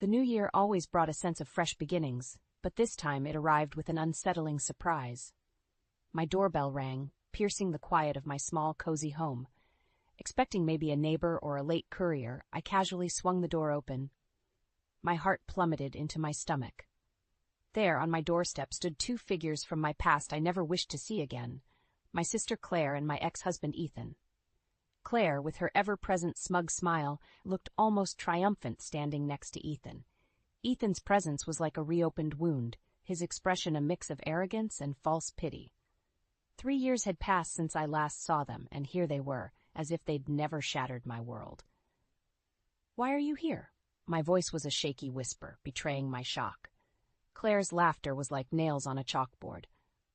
The new year always brought a sense of fresh beginnings, but this time it arrived with an unsettling surprise. My doorbell rang, piercing the quiet of my small, cozy home. Expecting maybe a neighbor or a late courier, I casually swung the door open. My heart plummeted into my stomach. There, on my doorstep, stood two figures from my past I never wished to see again, my sister Claire and my ex-husband Ethan. Claire, with her ever-present smug smile, looked almost triumphant standing next to Ethan. Ethan's presence was like a reopened wound, his expression a mix of arrogance and false pity. 3 years had passed since I last saw them, and here they were, as if they'd never shattered my world. "Why are you here?" My voice was a shaky whisper, betraying my shock. Claire's laughter was like nails on a chalkboard.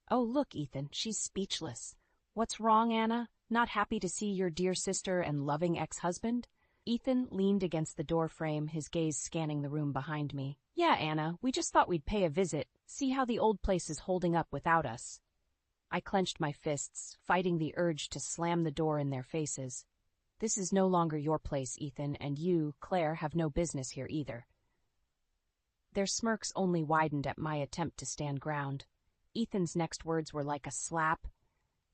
"Oh, look, Ethan, she's speechless. What's wrong, Anna? Not happy to see your dear sister and loving ex-husband?" Ethan leaned against the door frame, his gaze scanning the room behind me. "Yeah, Anna, we just thought we'd pay a visit, see how the old place is holding up without us." I clenched my fists, fighting the urge to slam the door in their faces. "This is no longer your place, Ethan, and you, Claire, have no business here either." Their smirks only widened at my attempt to stand ground. Ethan's next words were like a slap.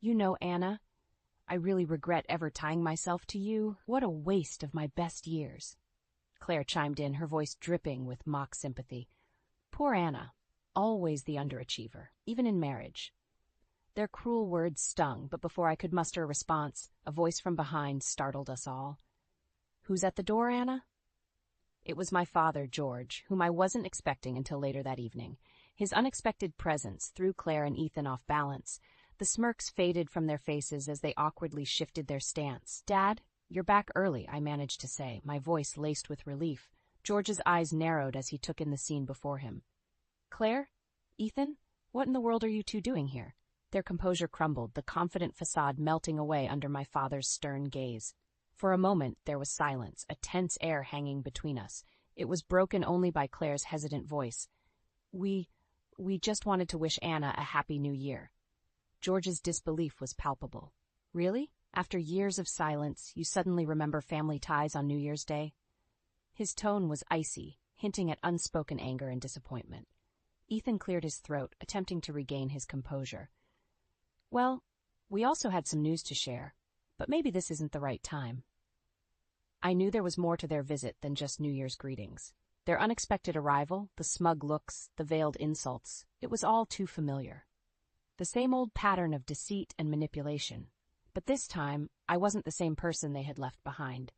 "You know, Anna, I really regret ever tying myself to you. What a waste of my best years." Claire chimed in, her voice dripping with mock sympathy. Poor Anna, always the underachiever, even in marriage. Their cruel words stung, but before I could muster a response, a voice from behind startled us all. "Who's at the door, Anna?" It was my father, George, whom I wasn't expecting until later that evening. His unexpected presence threw Claire and Ethan off balance. The smirks faded from their faces as they awkwardly shifted their stance. "Dad, you're back early," I managed to say, my voice laced with relief. George's eyes narrowed as he took in the scene before him. "Claire? Ethan? What in the world are you two doing here?" Their composure crumbled, the confident facade melting away under my father's stern gaze. For a moment there was silence, a tense air hanging between us. It was broken only by Claire's hesitant voice. We just wanted to wish Anna a happy new year." George's disbelief was palpable. "Really? After years of silence, you suddenly remember family ties on New Year's Day?" His tone was icy, hinting at unspoken anger and disappointment. Ethan cleared his throat, attempting to regain his composure. "Well, we also had some news to share, but maybe this isn't the right time." I knew there was more to their visit than just New Year's greetings. Their unexpected arrival, the smug looks, the veiled insults, it was all too familiar. The same old pattern of deceit and manipulation. But this time, I wasn't the same person they had left behind.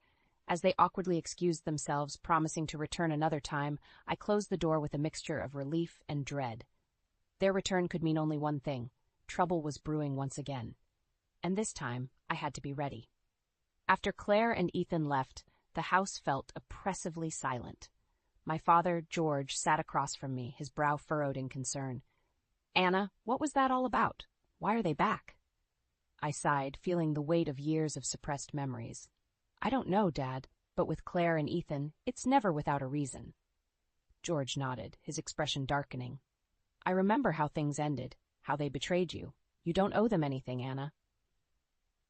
As they awkwardly excused themselves, promising to return another time, I closed the door with a mixture of relief and dread. Their return could mean only one thing. Trouble was brewing once again. And this time, I had to be ready. After Claire and Ethan left, the house felt oppressively silent. My father, George, sat across from me, his brow furrowed in concern. "Anna, what was that all about? Why are they back?" I sighed, feeling the weight of years of suppressed memories. "I don't know, Dad, but with Claire and Ethan, it's never without a reason." George nodded, his expression darkening. "I remember how things ended, how they betrayed you. You don't owe them anything, Anna."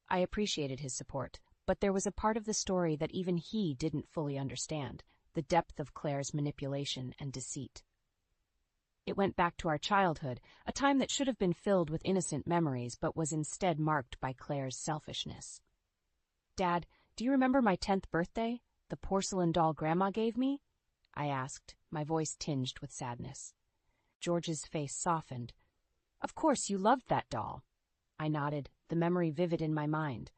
I appreciated his support, but there was a part of the story that even he didn't fully understand, the depth of Claire's manipulation and deceit. It went back to our childhood, a time that should have been filled with innocent memories but was instead marked by Claire's selfishness. "Dad, do you remember my 10th birthday? The porcelain doll Grandma gave me?" I asked, my voice tinged with sadness. George's face softened. "Of course, you loved that doll." I nodded, the memory vivid in my mind.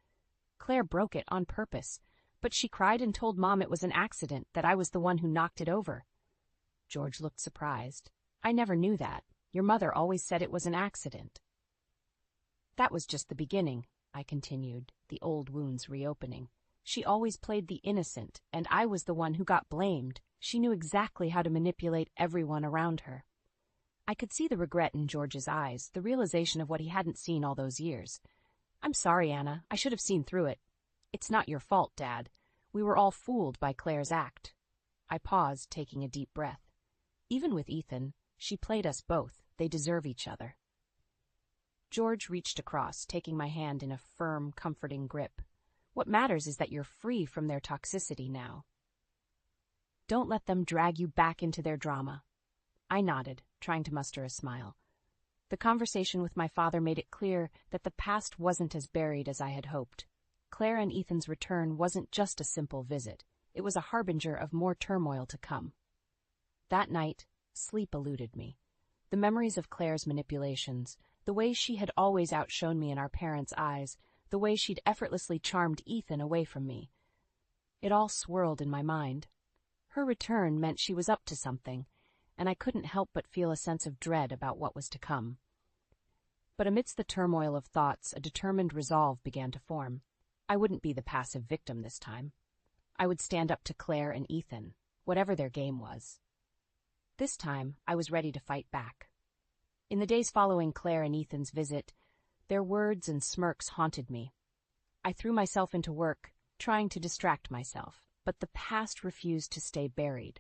"Claire broke it on purpose, but she cried and told Mom it was an accident, that I was the one who knocked it over." George looked surprised. "I never knew that. Your mother always said it was an accident." "That was just the beginning," I continued, the old wounds reopening. "She always played the innocent, and I was the one who got blamed. She knew exactly how to manipulate everyone around her." I could see the regret in George's eyes, the realization of what he hadn't seen all those years. "I'm sorry, Anna. I should have seen through it." "It's not your fault, Dad. We were all fooled by Claire's act." I paused, taking a deep breath. "Even with Ethan, she played us both. They deserve each other." George reached across, taking my hand in a firm, comforting grip. "What matters is that you're free from their toxicity now." Don't let them drag you back into their drama. I nodded, trying to muster a smile. The conversation with my father made it clear that the past wasn't as buried as I had hoped. Claire and Ethan's return wasn't just a simple visit. It was a harbinger of more turmoil to come. That night, sleep eluded me. The memories of Claire's manipulations, the way she had always outshone me in our parents' eyes, the way she'd effortlessly charmed Ethan away from me. It all swirled in my mind. Her return meant she was up to something, and I couldn't help but feel a sense of dread about what was to come. But amidst the turmoil of thoughts, a determined resolve began to form. I wouldn't be the passive victim this time. I would stand up to Claire and Ethan, whatever their game was. This time, I was ready to fight back. In the days following Claire and Ethan's visit, their words and smirks haunted me. I threw myself into work, trying to distract myself, but the past refused to stay buried.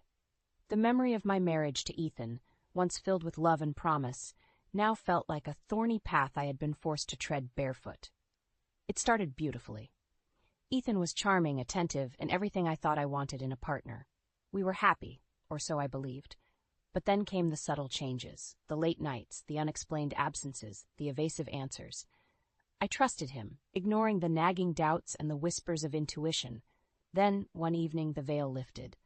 The memory of my marriage to Ethan, once filled with love and promise, now felt like a thorny path I had been forced to tread barefoot. It started beautifully. Ethan was charming, attentive, and everything I thought I wanted in a partner. We were happy, or so I believed. But then came the subtle changes, the late nights, the unexplained absences, the evasive answers. I trusted him, ignoring the nagging doubts and the whispers of intuition. Then, one evening, the veil lifted.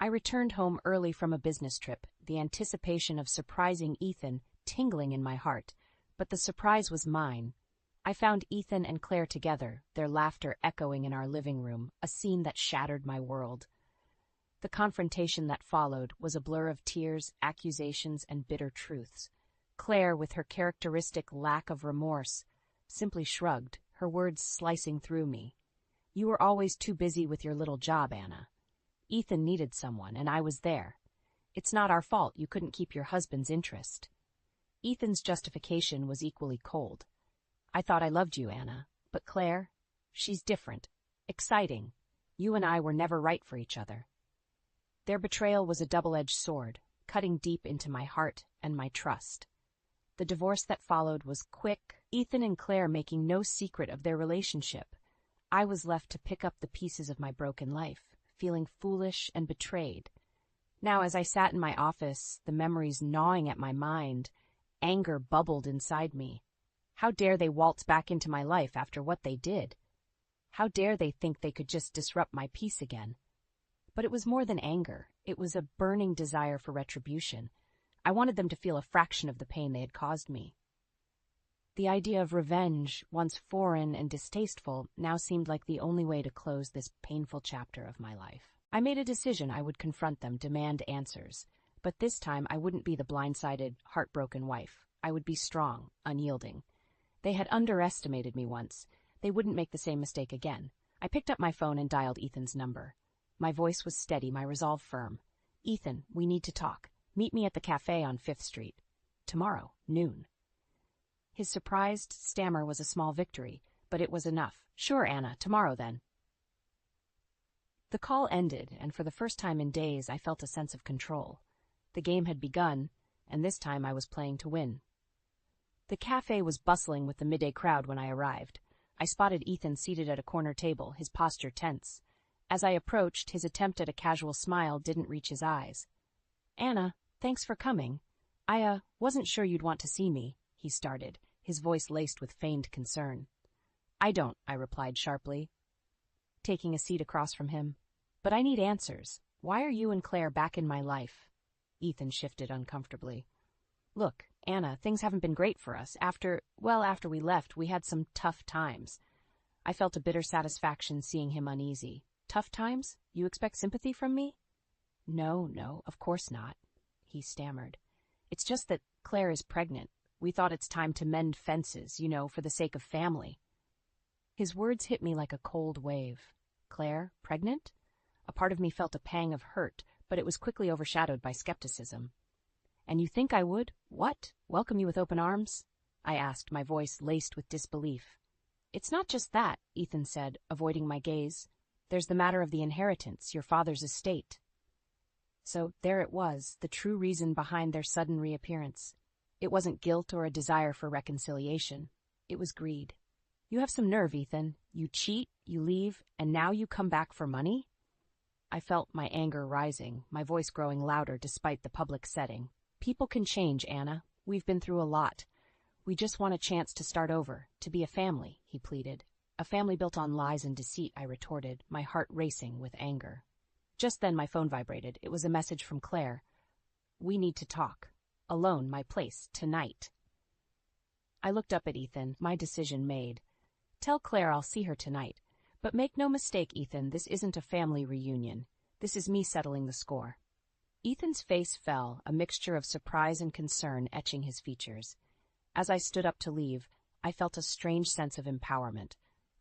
I returned home early from a business trip, the anticipation of surprising Ethan tingling in my heart, but the surprise was mine. I found Ethan and Claire together, their laughter echoing in our living room, a scene that shattered my world. The confrontation that followed was a blur of tears, accusations, and bitter truths. Claire, with her characteristic lack of remorse, simply shrugged, her words slicing through me. "You were always too busy with your little job, Anna. Ethan needed someone, and I was there. It's not our fault you couldn't keep your husband's interest." Ethan's justification was equally cold. "I thought I loved you, Anna, but Claire, she's different, exciting. You and I were never right for each other." Their betrayal was a double-edged sword, cutting deep into my heart and my trust. The divorce that followed was quick, Ethan and Claire making no secret of their relationship. I was left to pick up the pieces of my broken life, feeling foolish and betrayed. Now, as I sat in my office, the memories gnawing at my mind, anger bubbled inside me. How dare they waltz back into my life after what they did? How dare they think they could just disrupt my peace again? But it was more than anger. It was a burning desire for retribution. I wanted them to feel a fraction of the pain they had caused me. The idea of revenge, once foreign and distasteful, now seemed like the only way to close this painful chapter of my life. I made a decision I would confront them, demand answers. But this time I wouldn't be the blindsided, heartbroken wife. I would be strong, unyielding. They had underestimated me once. They wouldn't make the same mistake again. I picked up my phone and dialed Ethan's number. My voice was steady, my resolve firm. "Ethan, we need to talk. Meet me at the cafe on 5th Street. Tomorrow, noon." His surprised stammer was a small victory, but it was enough. "Sure, Anna, tomorrow then." The call ended, and for the first time in days I felt a sense of control. The game had begun, and this time I was playing to win. The cafe was bustling with the midday crowd when I arrived. I spotted Ethan seated at a corner table, his posture tense. As I approached, his attempt at a casual smile didn't reach his eyes. "Anna, thanks for coming. I wasn't sure you'd want to see me," he started, his voice laced with feigned concern. "I don't," I replied sharply, taking a seat across from him. "But I need answers. Why are you and Claire back in my life?" Ethan shifted uncomfortably. "Look, Anna, things haven't been great for us. After we left, we had some tough times." I felt a bitter satisfaction seeing him uneasy. "Tough times? You expect sympathy from me?" No, of course not," he stammered. "It's just that Claire is pregnant. We thought it's time to mend fences, for the sake of family." His words hit me like a cold wave. Claire, pregnant? A part of me felt a pang of hurt, but it was quickly overshadowed by skepticism. "And you think I would, welcome you with open arms?" I asked, my voice laced with disbelief. "It's not just that," Ethan said, avoiding my gaze. "There's the matter of the inheritance, your father's estate." So there it was, the true reason behind their sudden reappearance. It wasn't guilt or a desire for reconciliation. It was greed. "You have some nerve, Ethan. You cheat, you leave, and now you come back for money?" I felt my anger rising, my voice growing louder despite the public setting. People can change, Anna. We've been through a lot. We just want a chance to start over, to be a family, he pleaded. A family built on lies and deceit, I retorted, my heart racing with anger. Just then my phone vibrated. It was a message from Claire. We need to talk. Alone, my place, tonight. I looked up at Ethan, my decision made. Tell Claire I'll see her tonight. But make no mistake, Ethan, this isn't a family reunion. This is me settling the score. Ethan's face fell, a mixture of surprise and concern etching his features. As I stood up to leave, I felt a strange sense of empowerment.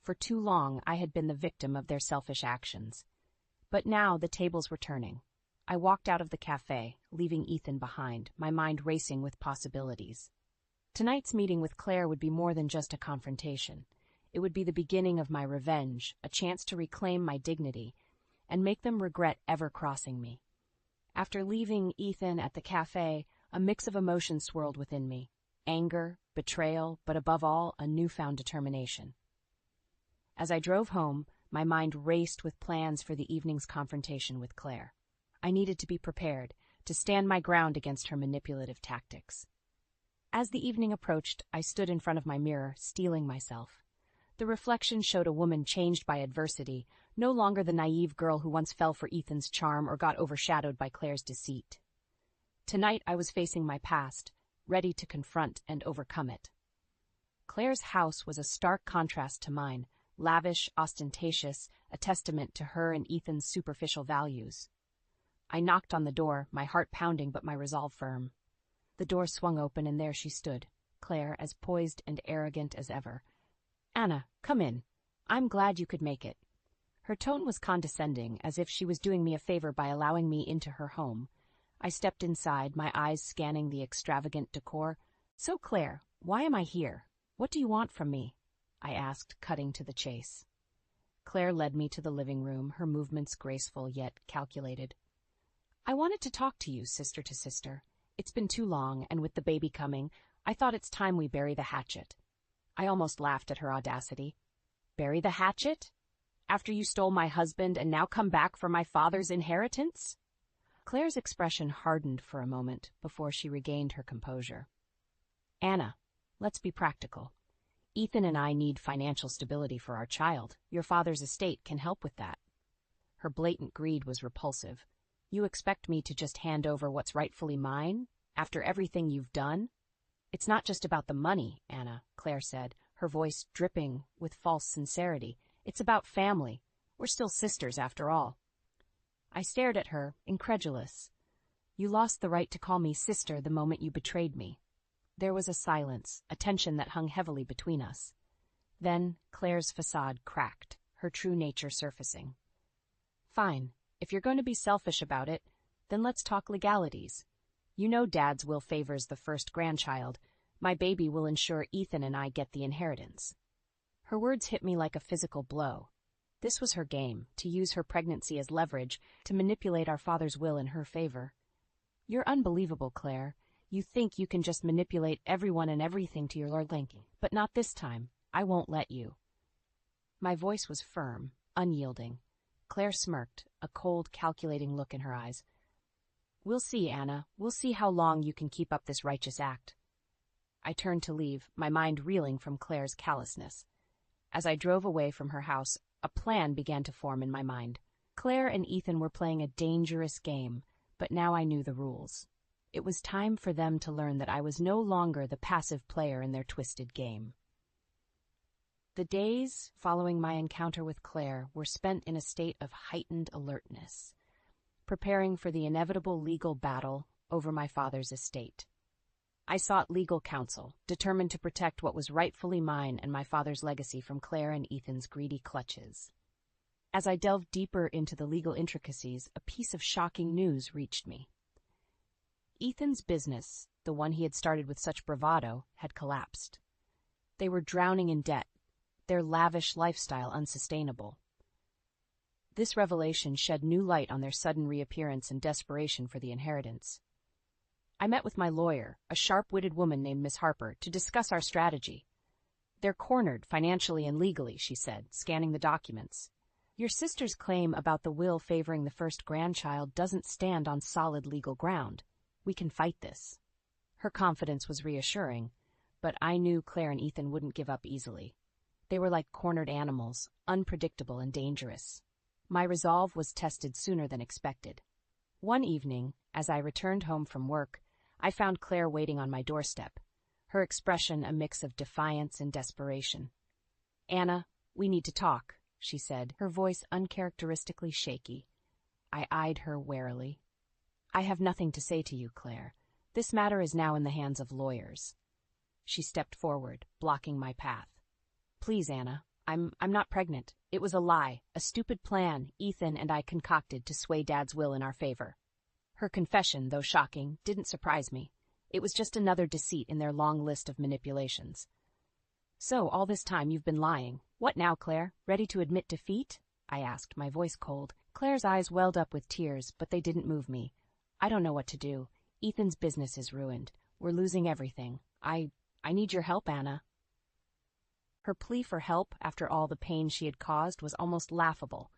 For too long, I had been the victim of their selfish actions. But now the tables were turning. I walked out of the cafe, leaving Ethan behind, my mind racing with possibilities. Tonight's meeting with Claire would be more than just a confrontation. It would be the beginning of my revenge, a chance to reclaim my dignity, and make them regret ever crossing me. After leaving Ethan at the cafe, a mix of emotions swirled within me. Anger, betrayal, but above all, a newfound determination. As I drove home, my mind raced with plans for the evening's confrontation with Claire. I needed to be prepared, to stand my ground against her manipulative tactics. As the evening approached, I stood in front of my mirror, steeling myself. The reflection showed a woman changed by adversity, no longer the naive girl who once fell for Ethan's charm or got overshadowed by Claire's deceit. Tonight I was facing my past, ready to confront and overcome it. Claire's house was a stark contrast to mine, lavish, ostentatious, a testament to her and Ethan's superficial values. I knocked on the door, my heart pounding but my resolve firm. The door swung open and there she stood, Claire as poised and arrogant as ever. Anna, come in. I'm glad you could make it. Her tone was condescending, as if she was doing me a favor by allowing me into her home. I stepped inside, my eyes scanning the extravagant decor. So, Claire, why am I here? What do you want from me? I asked, cutting to the chase. Claire led me to the living room, her movements graceful yet calculated. I wanted to talk to you, sister to sister. It's been too long, and with the baby coming, I thought it's time we bury the hatchet. I almost laughed at her audacity. Bury the hatchet? After you stole my husband and now come back for my father's inheritance? Claire's expression hardened for a moment before she regained her composure. Anna, let's be practical. Ethan and I need financial stability for our child. Your father's estate can help with that. Her blatant greed was repulsive. You expect me to just hand over what's rightfully mine, after everything you've done? It's not just about the money, Anna, Claire said, her voice dripping with false sincerity. It's about family. We're still sisters, after all. I stared at her, incredulous. You lost the right to call me sister the moment you betrayed me. There was a silence, a tension that hung heavily between us. Then Claire's facade cracked, her true nature surfacing. Fine. If you're going to be selfish about it, then let's talk legalities. You know Dad's will favors the first grandchild. My baby will ensure Ethan and I get the inheritance. Her words hit me like a physical blow. This was her game, to use her pregnancy as leverage, to manipulate our father's will in her favor. You're unbelievable, Claire. You think you can just manipulate everyone and everything to your liking, but not this time. I won't let you. My voice was firm, unyielding. Claire smirked, a cold, calculating look in her eyes. We'll see, Anna. We'll see how long you can keep up this righteous act. I turned to leave, my mind reeling from Claire's callousness. As I drove away from her house, a plan began to form in my mind. Claire and Ethan were playing a dangerous game, but now I knew the rules. It was time for them to learn that I was no longer the passive player in their twisted game. The days following my encounter with Claire were spent in a state of heightened alertness, preparing for the inevitable legal battle over my father's estate. I sought legal counsel, determined to protect what was rightfully mine and my father's legacy from Claire and Ethan's greedy clutches. As I delved deeper into the legal intricacies, a piece of shocking news reached me. Ethan's business, the one he had started with such bravado, had collapsed. They were drowning in debt, their lavish lifestyle unsustainable. This revelation shed new light on their sudden reappearance and desperation for the inheritance. I met with my lawyer, a sharp-witted woman named Miss Harper, to discuss our strategy. They're cornered financially and legally, she said, scanning the documents. Your sister's claim about the will favoring the first grandchild doesn't stand on solid legal ground. We can fight this. Her confidence was reassuring, but I knew Claire and Ethan wouldn't give up easily. They were like cornered animals, unpredictable and dangerous. My resolve was tested sooner than expected. One evening, as I returned home from work, I found Claire waiting on my doorstep, her expression a mix of defiance and desperation. "Anna, we need to talk," she said, her voice uncharacteristically shaky. I eyed her warily. "I have nothing to say to you, Claire. This matter is now in the hands of lawyers." She stepped forward, blocking my path. "Please, Anna, I'm not pregnant. It was a lie, a stupid plan Ethan and I concocted to sway Dad's will in our favor." Her confession, though shocking, didn't surprise me. It was just another deceit in their long list of manipulations. "So, all this time you've been lying. What now, Claire? Ready to admit defeat?" I asked, my voice cold. Claire's eyes welled up with tears, but they didn't move me. "I don't know what to do. Ethan's business is ruined. We're losing everything. I need your help, Anna." Her plea for help after all the pain she had caused was almost laughable.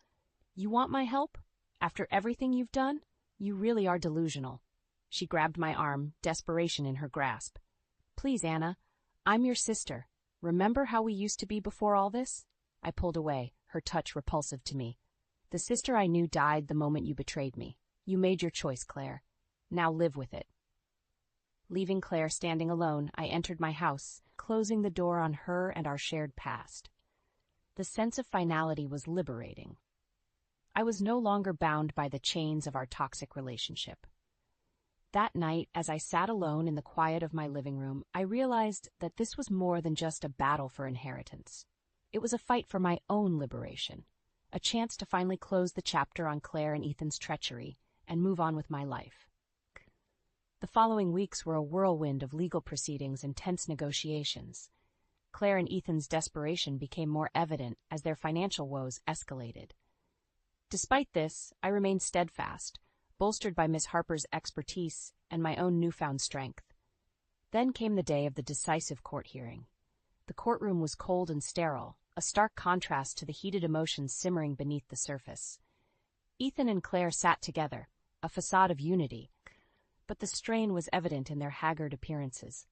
"You want my help? After everything you've done? You really are delusional." She grabbed my arm, desperation in her grasp. "Please, Anna, I'm your sister. Remember how we used to be before all this?" I pulled away, her touch repulsive to me. "The sister I knew died the moment you betrayed me. You made your choice, Claire. Now live with it." Leaving Claire standing alone, I entered my house, closing the door on her and our shared past. The sense of finality was liberating. I was no longer bound by the chains of our toxic relationship. That night, as I sat alone in the quiet of my living room, I realized that this was more than just a battle for inheritance. It was a fight for my own liberation, a chance to finally close the chapter on Claire and Ethan's treachery and move on with my life. The following weeks were a whirlwind of legal proceedings and tense negotiations. Claire and Ethan's desperation became more evident as their financial woes escalated. Despite this, I remained steadfast, bolstered by Miss Harper's expertise and my own newfound strength. Then came the day of the decisive court hearing. The courtroom was cold and sterile, a stark contrast to the heated emotions simmering beneath the surface. Ethan and Claire sat together, a facade of unity, but the strain was evident in their haggard appearances.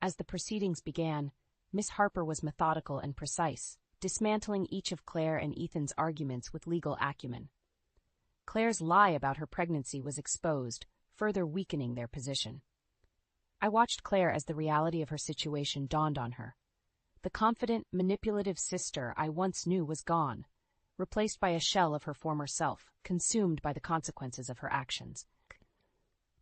As the proceedings began, Miss Harper was methodical and precise, dismantling each of Claire and Ethan's arguments with legal acumen. Claire's lie about her pregnancy was exposed, further weakening their position. I watched Claire as the reality of her situation dawned on her. The confident, manipulative sister I once knew was gone, replaced by a shell of her former self, consumed by the consequences of her actions.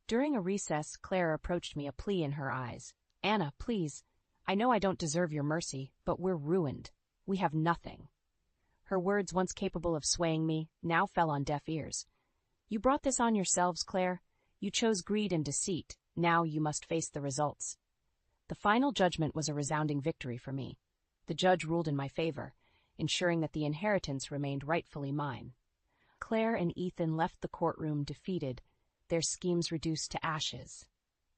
During a recess, Claire approached me, a plea in her eyes. "Anna, please. I know I don't deserve your mercy, but we're ruined. We have nothing." Her words, once capable of swaying me, now fell on deaf ears. "You brought this on yourselves, Claire. You chose greed and deceit. Now you must face the results." The final judgment was a resounding victory for me. The judge ruled in my favor, ensuring that the inheritance remained rightfully mine. Claire and Ethan left the courtroom defeated, their schemes reduced to ashes.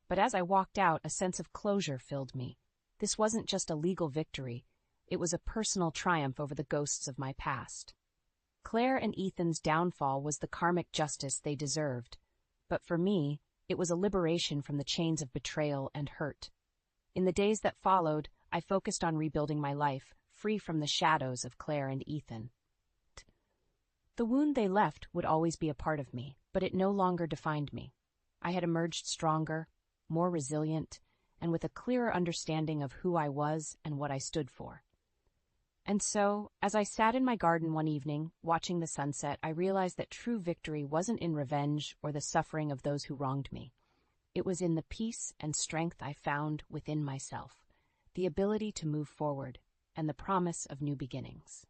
But as I walked out, a sense of closure filled me. This wasn't just a legal victory. It was a personal triumph over the ghosts of my past. Claire and Ethan's downfall was the karmic justice they deserved, but for me, it was a liberation from the chains of betrayal and hurt. In the days that followed, I focused on rebuilding my life, free from the shadows of Claire and Ethan. The wound they left would always be a part of me, but it no longer defined me. I had emerged stronger, more resilient, and with a clearer understanding of who I was and what I stood for. And so, as I sat in my garden one evening, watching the sunset, I realized that true victory wasn't in revenge or the suffering of those who wronged me. It was in the peace and strength I found within myself, the ability to move forward, and the promise of new beginnings.